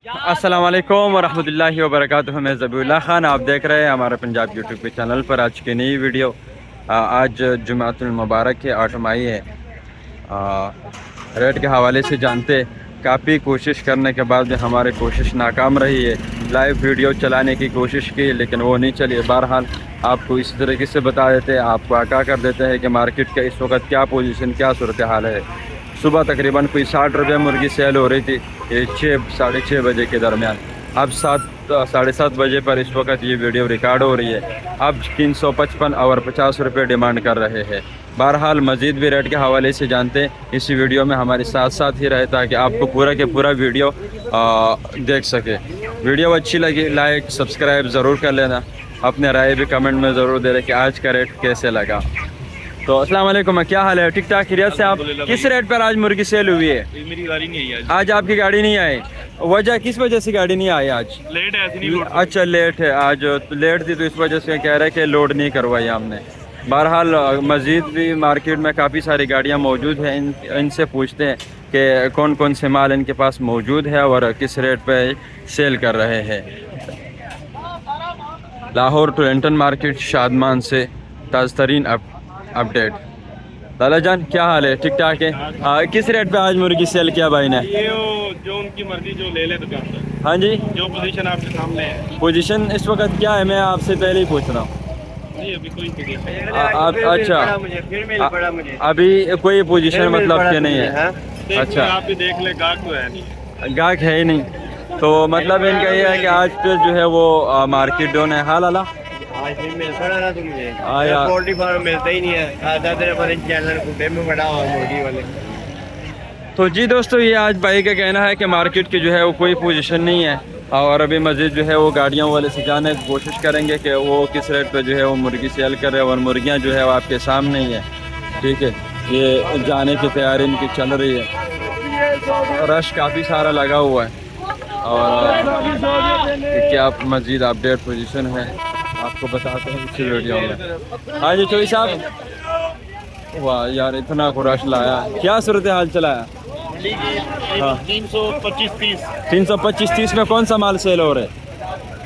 अस्सलाम वालेकुम वरहमतुल्लाहि वबरकातुहू। मैं ज़बीउल्लाह ख़ान, आप देख रहे हैं हमारे पंजाब यूट्यूब के चैनल पर आज की नई वीडियो। आज जुमातुल मुबारक है, 8 मई है। रेट के हवाले से जानते, काफ़ी कोशिश करने के बाद भी हमारी कोशिश नाकाम रही है। लाइव वीडियो चलाने की कोशिश की लेकिन वो नहीं चली। बहरहाल आपको इसी तरीके से बता देते हैं, आपको आगाह कर देते हैं कि मार्केट का इस वक्त क्या पोजीशन, क्या सूरत हाल है। सुबह तकरीबन कोई 60 रुपये मुर्गी सेल हो रही थी, ये 6 साढ़े 6 बजे के दरमियान। अब 7 साढ़े 7 बजे पर इस वक्त ये वीडियो रिकॉर्ड हो रही है। अब 355 और 50 रुपये डिमांड कर रहे हैं। बहरहाल मज़ीद भी रेट के हवाले से जानते हैं, इस वीडियो में हमारे साथ साथ ही रहे ताकि आपको पूरा के पूरा वीडियो देख सके। वीडियो अच्छी लगी लाइक सब्सक्राइब ज़रूर कर लेना, अपने राय भी कमेंट में ज़रूर दे रहे कि आज का रेट कैसे लगा। तो अस्सलाम वालेकुम, क्या हाल है? ठीक ठाक खैरियत से? आप किस रेट पर आज मुर्गी सेल हुई है? मेरी गाड़ी नहीं आई आज आपकी गाड़ी नहीं आई, वजह किस वजह से गाड़ी नहीं आई आज? लेट है, ऐसी नहीं लोड। अच्छा लेट है, आज तो लेट थी तो इस वजह से कह रहे हैं कि लोड नहीं करवाई हमने। बहरहाल मज़ीद भी मार्केट में काफ़ी सारी गाड़ियाँ मौजूद हैं, इनसे पूछते हैं कि कौन कौन से माल इनके पास मौजूद है और किस रेट पर सेल कर रहे हैं। लाहौर टू एंटन मार्केट शादमान से ताज़ा तरीन अपडेट। लाला जान क्या हाल है? ठीक ठाक है। किस रेट पे आज मुर्गी सेल किया भाई ने? ये जो उनकी मर्जी जो ले ले तो क्या होता है। हाँ जी, जो पोजीशन आपके सामने है। पोजीशन इस वक्त क्या है? मैं आपसे पहले ही पूछ रहा हूँ। नहीं अभी कोई पोजीशन आप अच्छा अभी कोई पोजीशन मतलब कि नहीं है? अच्छा आप भी देख ले, गाहक तो है नहीं। गाहक है ही नहीं, तो मतलब इनका ये है कि आज पे जो है वो मार्केट डाउन है। हाल अला आज भी मिलता ना तो मुझे आया पोल्ट्री फार्म मिलता ही नहीं है। आधा तेरे पर चैनल कुत्ते में बड़ा हुआ मुर्गी वाले। तो जी दोस्तों, ये आज भाई का कहना है कि मार्केट की जो है वो कोई पोजीशन नहीं है और अभी मज़ीद जो है वो गाड़ियों वाले से जाने की कोशिश करेंगे कि वो किस रेट पे जो है वो मुर्गी सेल कर रहे हैं और मुर्गियाँ जो है वो आपके सामने ही है। ठीक है, ये जाने की तैयारी इनकी चल रही है। रश काफ़ी सारा लगा हुआ है और क्या मज़ीद अपडेट पोजीशन है आपको बताते हैं इसी वीडियो में। हाँ जी चौधरी साहब, वाह यार इतना को रश लाया, क्या सूरत हाल चलाया? हाँ 325-30 में कौन सा माल सेल हो रहा है?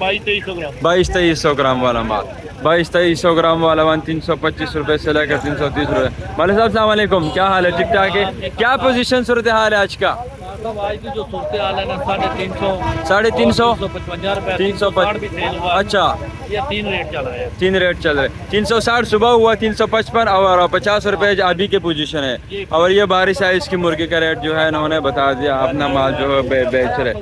2200 ग्राम 2200 ग्राम वाला माल, 2200 ग्राम वाला माल 325 रुपये से लेकर 330 रुपये। मालिक साहब सलाम वालेकुम, क्या हाल है? ठीक ठाक है। क्या पोजीशन सूरत हाल है आज का? आज की जो सूरत हाल है ना 350 350 रुपये 350। अच्छा ये 3 रेट चल रहा है। 3 रेट चल रहे, 360 सुबह हुआ, 355 और 50 रुपये अभी के पोजीशन है। और ये बारिश है, इसकी मुर्गी का रेट जो है इन्होंने बता दिया, अपना माल जो है बेच रहे।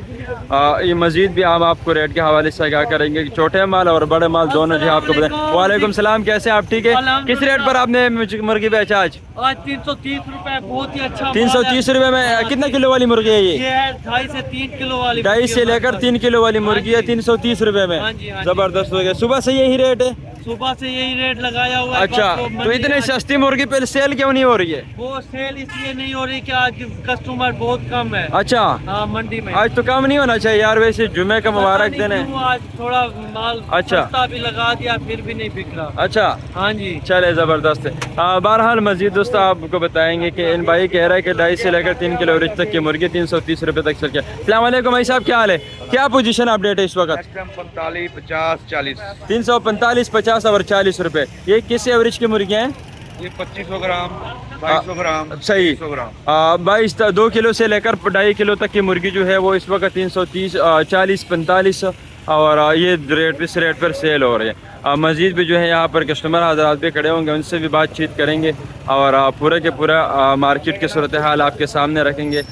ये मजीद भी हम आपको रेट के हवाले से आगाह करेंगे कि छोटे माल और बड़े माल दोनों जो आपको बताएं। वालेकुम सलाम, कैसे आप? ठीक है। किस रेट पर आपने मुर्गी बेचा आज? 330 रुपये, बहुत ही अच्छा। 330 रुपये में कितना किलो वाली मुर्गी है ये? है 2.5 से 3 किलो वाली। 2.5 से लेकर 3 किलो वाली मुर्गी है 330 रुपये में। जबरदस्त हो गया। सुबह से यही रेट है? सुबह से यही रेट लगाया हुआ है। अच्छा, तो इतनी सस्ती मुर्गी पे सेल क्यों नहीं हो रही है? वो सेल इसलिए नहीं हो रही कि आज कस्टमर बहुत कम है। अच्छा हाँ मंडी में आज तो कम नहीं होना चाहिए यार, वैसे जुमे का मुबारक दिन है। आज थोड़ा माल अच्छा सस्ता भी लगा दिया फिर भी नहीं बिक रहा। अच्छा हाँ जी चले ज़बरदस्त है। बहरहाल मजीद दोस्तों आपको बताएंगे कि इन भाई कह रहा है कि 2.5 से लेकर 3 किलो एवरेज तक की मुर्गी 330 रुपये तक चल गया। अस्सलाम वालेकुम भाई साहब, क्या हाल है? क्या पोजीशन अपडेट है इस वक्त? 45, 50, 40। 345, 50 और 40 रुपये। ये किस एवरेज की मुर्गियाँ हैं? ये 2500 ग्राम, 2200 ग्राम, सही 200 ग्राम। 2 किलो से लेकर 2.5 किलो तक की मुर्गी जो है वो इस वक्त 330, 40, 45 और ये रेट इस रेट पर सेल हो रहे हैं। मज़ीद भी जो है यहाँ पर कस्टमर हज़रात भी खड़े होंगे, उनसे भी बातचीत करेंगे और पूरे के पूरा मार्केट की सूरत हाल आपके सामने रखेंगे।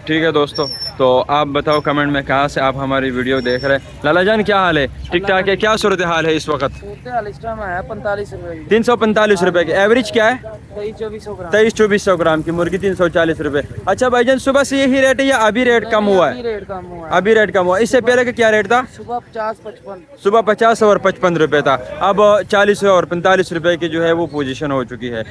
ठीक है दोस्तों, तो आप बताओ कमेंट में कहाँ से आप हमारी वीडियो देख रहे हैं। लाला जान क्या हाल है? ठीक ठाक है। क्या सूरत हाल है इस वक्त? 45 रुपये 345 रुपये की एवरेज क्या है? 23-2400 ग्राम की मुर्गी 340 रुपये। अच्छा भाईजान, सुबह से यही रेट है या अभी रेट कम हुआ है? अभी रेट कम हुआ। इससे पहले का क्या रेट था? सुबह 50-55। सुबह 50 और 55 रुपये था, अब 40 और 45 रुपये की जो है वो पोजीशन हो चुकी है।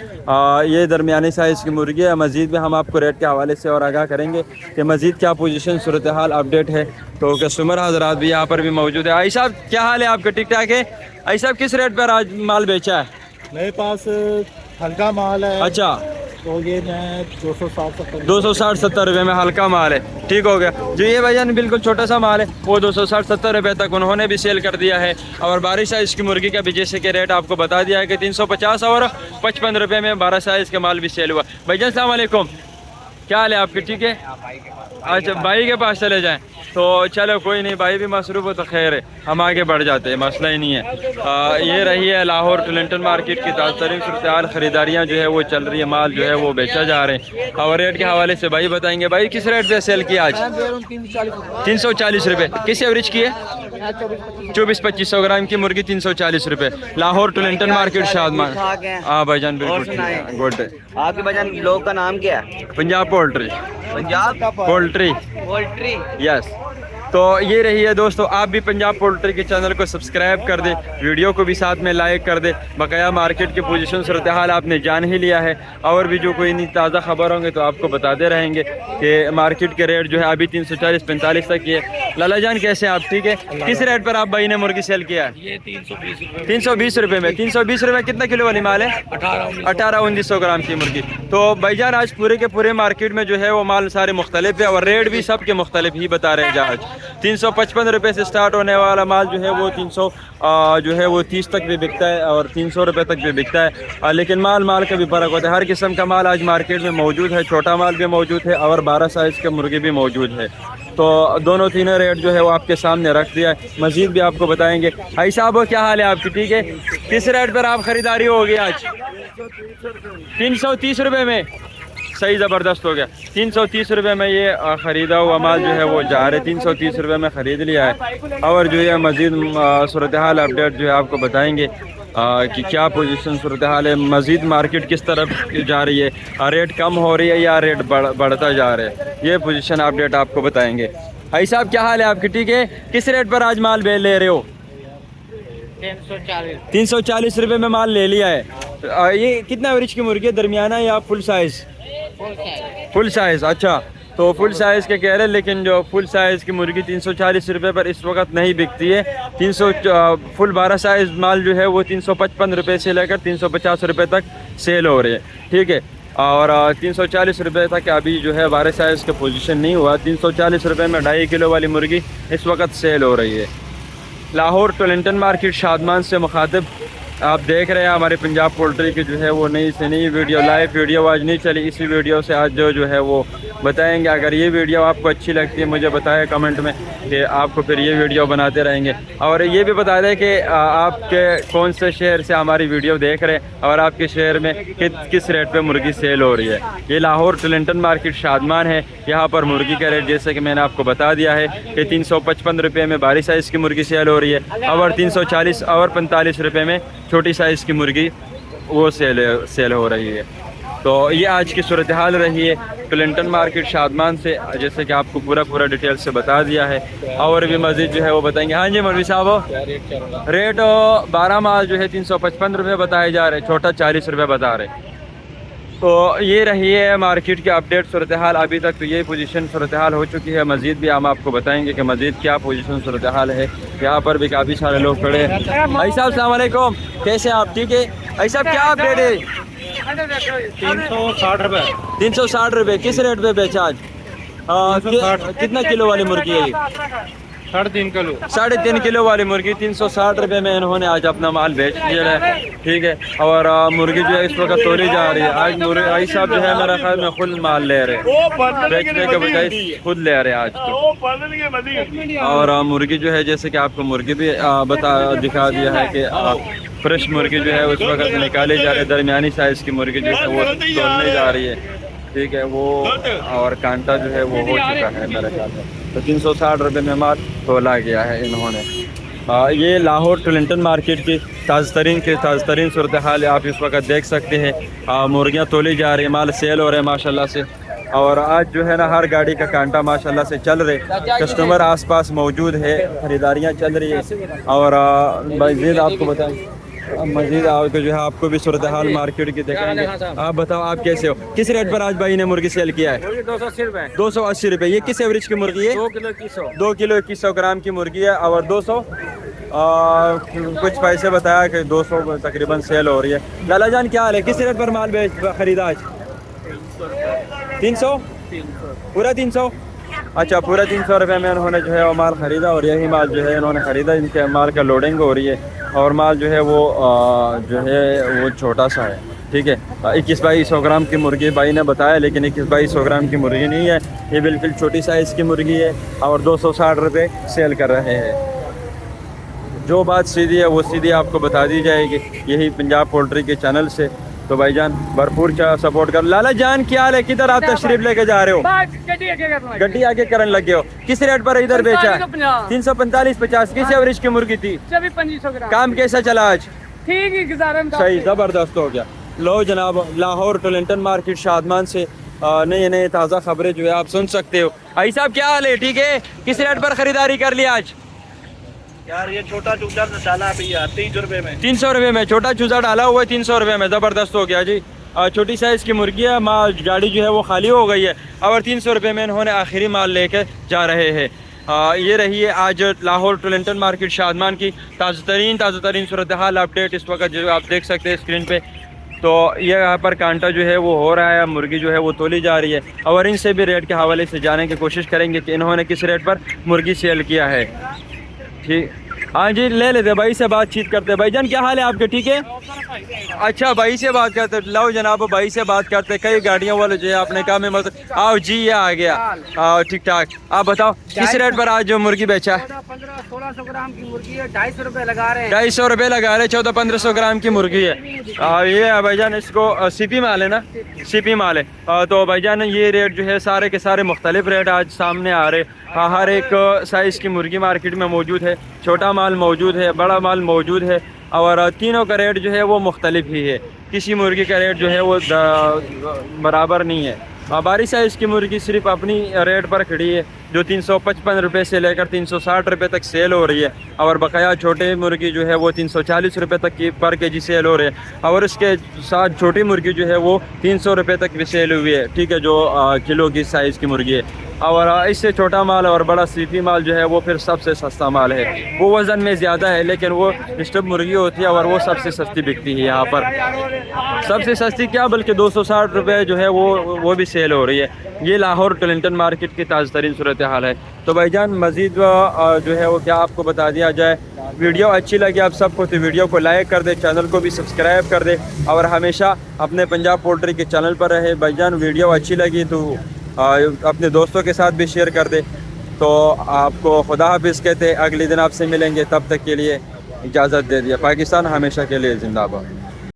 ये दरमियानी साइज़ की मुर्गी है। मज़ीद भी हम आपको रेट के हवाले से और आगाह करेंगे कि मज़ीद क्या पोजीशन सूरत हाल अपडेट है। तो कस्टमर हज़रात भी यहाँ पर भी मौजूद है। आई साहब क्या हाल है आपका? ठीक ठाक है। आई साहब किस रेट पर आज माल बेचा है? मेरे पास हल्का माल है। अच्छा तो ये मैं 260-70 260-70 रुपये में हल्का माल है, ठीक हो गया। जो ये भाईजान बिल्कुल छोटा सा माल है वो 260-70 रुपये तक उन्होंने भी सेल कर दिया है। और 12 साइज़ की मुर्गी का भी जैसे कि रेट आपको बता दिया है कि 350 और 55 रुपये में 12 साइज़ का माल भी सेल हुआ। भाईजान अस्सलाम वालेकुम, क्या हाल है आपके? ठीक है, अच्छा भाई के पास चले जाएं तो चलो कोई नहीं, भाई भी मसरूफ़ हो तो खैर है, हम आगे बढ़ जाते हैं, मसला ही नहीं है। ये रही है लाहौर टोरंटो मार्केट की ताज़ा सूरत ख़रीदारियाँ जो है वो चल रही है, माल जो है वो बेचा जा रहे हैं। और रेट के हवाले से भाई बताएंगे। भाई किस रेट पे सेल किया आज? 340 रुपये। किस एवरेज की है? 2400-2500 ग्राम की मुर्गी 340 रुपये, लाहौर टोरंटो मार्केट शादमान। हाँ भाईजान बिल्कुल गुड। आपके भाईजान लोग का नाम क्या है? Punjab poultry. Punjab poultry, poultry. Yes. तो ये रही है दोस्तों, आप भी पंजाब पोल्ट्री के चैनल को सब्सक्राइब कर दें, वीडियो को भी साथ में लाइक कर दें। बकाया मार्केट की पोजीशन सूरत हाल आपने जान ही लिया है, और भी जो कोई नहीं ताज़ा खबर होंगे तो आपको बताते रहेंगे कि मार्केट के रेट जो है अभी 340-45 तक ही है। लाला जान कैसे हैं आप? ठीक है। किस रेट पर आप भाई ने मुर्गी सेल किया है? ये 320 रुपये में। 320 रुपये कितना किलो वाली माल है? 1800-1900 ग्राम की मुर्गी। तो भाईजान आज पूरे के पूरे मार्केट में जो है वो माल सारे मुख्तलिफ है, और रेट भी सब के मुख्तलिफ ही बता रहे हैं। जहाज 355 रुपये से स्टार्ट होने वाला माल जो है वो 300 जो है वो 30 तक भी बिकता है, और 300 रुपये तक भी बिकता है। लेकिन माल का भी फ़र्क होता है। हर किस्म का माल आज मार्केट में मौजूद है, छोटा माल भी मौजूद है और 12 साइज़ के मुर्गी भी मौजूद है। तो दोनों तीनों रेट जो है वो आपके सामने रख दिया है, मज़ीद भी आपको बताएंगे। भाई साहब क्या हाल है आपकी? ठीक है। किस रेट पर आप ख़रीदारी होगी आज? 330 रुपये में। सही ज़बरदस्त हो गया। 330 रुपये में ये ख़रीदा हुआ माल जो है वो जा रहे 330 रुपये में ख़रीद लिया है। और जो है मज़ीद सूरत हाल अपडेट जो है आपको बताएंगे कि क्या पोजीशन सूरत हाल है, मज़ीद मार्केट किस तरफ जा रही है, रेट कम हो रही है या रेट बढ़ता जा रहा है, ये पोजीशन अपडेट आपको बताएंगे। भाई साहब क्या हाल है आपकी? ठीक है। किस रेट पर आज माल ले रहे हो? 340 रुपये में माल ले लिया है। ये कितना एवरेज की मुर्गी है, दरमियाना या फुल साइज़? Full size. अच्छा, तो फुल साइज़ के कह रहे हैं, लेकिन जो फुल साइज़ की मुर्गी 340 रुपये पर इस वक्त नहीं बिकती है। 300 फुल 12 साइज़ माल जो है वो 355 रुपये से लेकर 350 रुपये तक सेल हो रही है, ठीक है। और 340 रुपये तक अभी जो है 12 साइज़ का पोजीशन नहीं हुआ। 340 रुपये में 2.5 किलो वाली मुर्गी इस वक्त सेल हो रही है। लाहौर टोरंटो मार्केट शादमान से मुखातिब आप देख रहे हैं हमारे पंजाब पोल्ट्री की जो है वो नई से नई वीडियो, लाइव वीडियो आज नहीं चली। इसी वीडियो से आज जो है वो बताएंगे। अगर ये वीडियो आपको अच्छी लगती है मुझे बताएं कमेंट में कि आपको फिर ये वीडियो बनाते रहेंगे। और ये भी बता दें कि आपके कौन से शहर से हमारी वीडियो देख रहे हैं और आपके शहर में किस रेट पे मुर्गी सेल हो रही है। ये लाहौर टोरंटो मार्केट शादमान है। यहाँ पर मुर्गी का रेट जैसे कि मैंने आपको बता दिया है कि 355 रुपये में 12 साइज़ की मुर्गी सेल हो रही है, और 340 और 45 रुपये में छोटी साइज़ की मुर्गी वो सेल हो रही है। तो ये आज की सूरत हाल रही है टोरंटो मार्केट शादमान से, जैसे कि आपको पूरा डिटेल से बता दिया है। और भी मज़ीद जो है वो बताएंगे। हाँ जी मौलवी साहब, रेट 12 माल जो है 355 रुपये बताए जा रहे, छोटा 40 रुपये बता रहे। तो ये रही है मार्केट की अपडेट सूरत हाल। अभी तक तो यही पोजीशन सूरत हाल हो चुकी है। मज़ीद भी हम आपको बताएंगे कि मज़ीद क्या पोजीशन सूरत हाल है। यहाँ पर भी काफ़ी सारे लोग खड़े हैं। भाई साहब अस्सलाम वालेकुम, कैसे आप? ठीक है। भाई साहब क्या अपडेट है? 360 रुपये। 360 रुपये। किस रेट पे बेचा आज? कितना किलो वाली मुर्गी है ये? 3.5 किलो। 3.5 किलो वाली मुर्गी 360 रुपये में इन्होंने आज अपना माल बेच दिया है, ठीक है। और मुर्गी जो है इस वक्त तोड़ी जा रही है। आज भाई साहब जो है मेरा ख्याल में खुद माल ले रहे हैं, बेचने के बजाय खुद ले रहे हैं आज तो। और मुर्गी जो है जैसे कि आपको मुर्गी भी दिखा दिया है कि फ्रेश मुर्गी जो है उस वक्त निकाली जा रही है। दरमियानी साइज़ की मुर्गी जो है वो तोड़ने जा रही है, ठीक है। वो और कांटा जो है वो हो चुका है मेरे ख्याल में। तो 360 रुपये में माल तोला गया है इन्होंने। ये लाहौर टोरंटो मार्केट की ताज़ा तरीन सूरत हाल आप इस वक्त देख सकते हैं। मुर्गियाँ तोली जा रही है, माल सेल हो रहे हैं माशाल्लाह से। और आज जो है ना हर गाड़ी का कांटा माशाल्लाह से चल रहे, कस्टमर आसपास मौजूद है, ख़रीदारियाँ चल रही है। और मज़ीद आपको बताएं, मज़ीद आपको जो है आपको भी सूरत हाल मार्केट की दिखाएंगे। आप बताओ आप कैसे हो? किस रेट पर आज भाई ने मुर्गी सेल किया है? 280 रुपये। 280 रुपये। ये किस एवरेज की मुर्गी है? 2 किलो 2100। 2 किलो 2100 ग्राम की मुर्गी है। और 200 कुछ पैसे बताया कि 200 तकरीबन सेल हो रही है। लाला जान क्या हाल है? किस रेट पर माल खरीदा आज? 300 पूरा 300। अच्छा पूरा 300 रुपये में इन्होंने जो है वो माल ख़रीदा और यही माल जो है इन्होंने ख़रीदा। इनके माल का लोडिंग हो रही है और माल जो है वो छोटा सा है, ठीक है। 21-2200 ग्राम की मुर्गी भाई ने बताया, लेकिन 21-2200 ग्राम की मुर्गी नहीं है, ये बिल्कुल छोटी साइज़ की मुर्गी है और 260 रुपये सेल कर रहे हैं। जो बात सीधी है वो सीधी आपको बता दी जाएगी यही पंजाब पोल्ट्री के चैनल से। तो भाईजान भरपूर सपोर्ट कर। लाला जान क्या हाल है, किधर आप तशरीफ लेके जा रहे हो? गड्डी आगे करने लगे हो। किस रेट पर इधर बेचा? 345-50। किस एवरेज की मुर्गी थी? 2500 ग्राम। काम कैसा चला आज? ठीक है, गुजारा सही ज़बरदस्त हो गया। लो जनाब, लाहौर टोलेंटन मार्केट शादमान से नए नए ताज़ा खबरें जो है आप सुन सकते हो। भाई साहब क्या हाल है, ठीक है? किस रेट पर खरीदारी कर लिया आज? यार ये छोटा चूजा डाला अभी यार 300 रुपये में। 300 रुपये में छोटा चूजा डाला हुआ है, 300 रुपये में। ज़बरदस्त हो गया जी। छोटी साइज़ की मुर्गी है, माल गाड़ी जो है वो खाली हो गई है और 300 रुपये में इन्होंने आखिरी माल लेकर जा रहे हैं। ये रही है आज लाहौर टोलेंटन मार्केट शादमान की ताज़ा तरीन सूरत हाल अपडेट इस वक्त जो आप देख सकते हैं स्क्रीन पे। तो ये यहाँ पर कांटा जो है वो हो रहा है, मुर्गी जो है वो तोली जा रही है और इनसे भी रेट के हवाले से जाने की कोशिश करेंगे कि इन्होंने किस रेट पर मुर्गी सेल किया है। ठीक, हाँ जी ले लेते भाई से बातचीत करते। भाईजान क्या हाल है आपके, ठीक है? अच्छा भाई से बात करते। लाओ जनाब भाई से बात करते। कई गाड़ियों वाले जो है आपने कहा में मतलब आओ जी ये आ गया। ठीक ठाक, आप बताओ किस रेट पर आज जो मुर्गी बेचा है? 1500 ग्राम की मुर्गी है, 250 रुपये लगा रहे हैं। 250 रुपये लगा रहे। 1400-1500 ग्राम की मुर्गी है। ये है भाईजान, इसको सीपी माल है ना, सीपी माल है। तो भाईजान ये रेट जो है सारे के सारे मुख्तलिफ रेट आज सामने आ रहे। हर एक साइज़ की मुर्गी मार्केट में मौजूद है, छोटा माल मौजूद है, बड़ा माल मौजूद है और तीनों का रेट जो है वो मुख्तलिफ ही है। किसी मुर्गी का रेट जो है वो बराबर नहीं है। बारी साइज़ की मुर्गी सिर्फ अपनी रेट पर खड़ी है जो 355 रुपये से लेकर 360 रुपये तक सेल हो रही है और बकाया छोटे मुर्गी जो है वो 340 रुपये तक की पर केजी सेल हो रही है और उसके साथ छोटी मुर्गी जो है वो 300 रुपये तक भी सेल हुई है, ठीक है, जो किलो की साइज़ की मुर्गी है। और इससे छोटा माल और बड़ा सीपी माल जो है वो फिर सबसे सस्ता माल है। वो वज़न में ज़्यादा है लेकिन वो डिस्टर्ब मुर्गी होती है और वो सबसे सस्ती बिकती है यहाँ पर। सबसे सस्ती क्या बल्कि 260 रुपये जो है वो भी सेल हो रही है। ये लाहौर टोलेंटन मार्केट की ताज़ा तरीन सूरत हाल है। तो भाईजान मज़ीद जो है वो क्या आपको बता दिया जाए। वीडियो अच्छी लगी आप सबको तो वीडियो को लाइक कर दे, चैनल को भी सब्सक्राइब कर दे और हमेशा अपने पंजाब पोल्ट्री के चैनल पर रहे। भाईजान वीडियो अच्छी लगी तो अपने दोस्तों के साथ भी शेयर कर दे। तो आपको खुदा हाफिज़ कहते, अगले दिन आपसे मिलेंगे, तब तक के लिए इजाज़त दे दिया। पाकिस्तान हमेशा के लिए जिंदाबाद।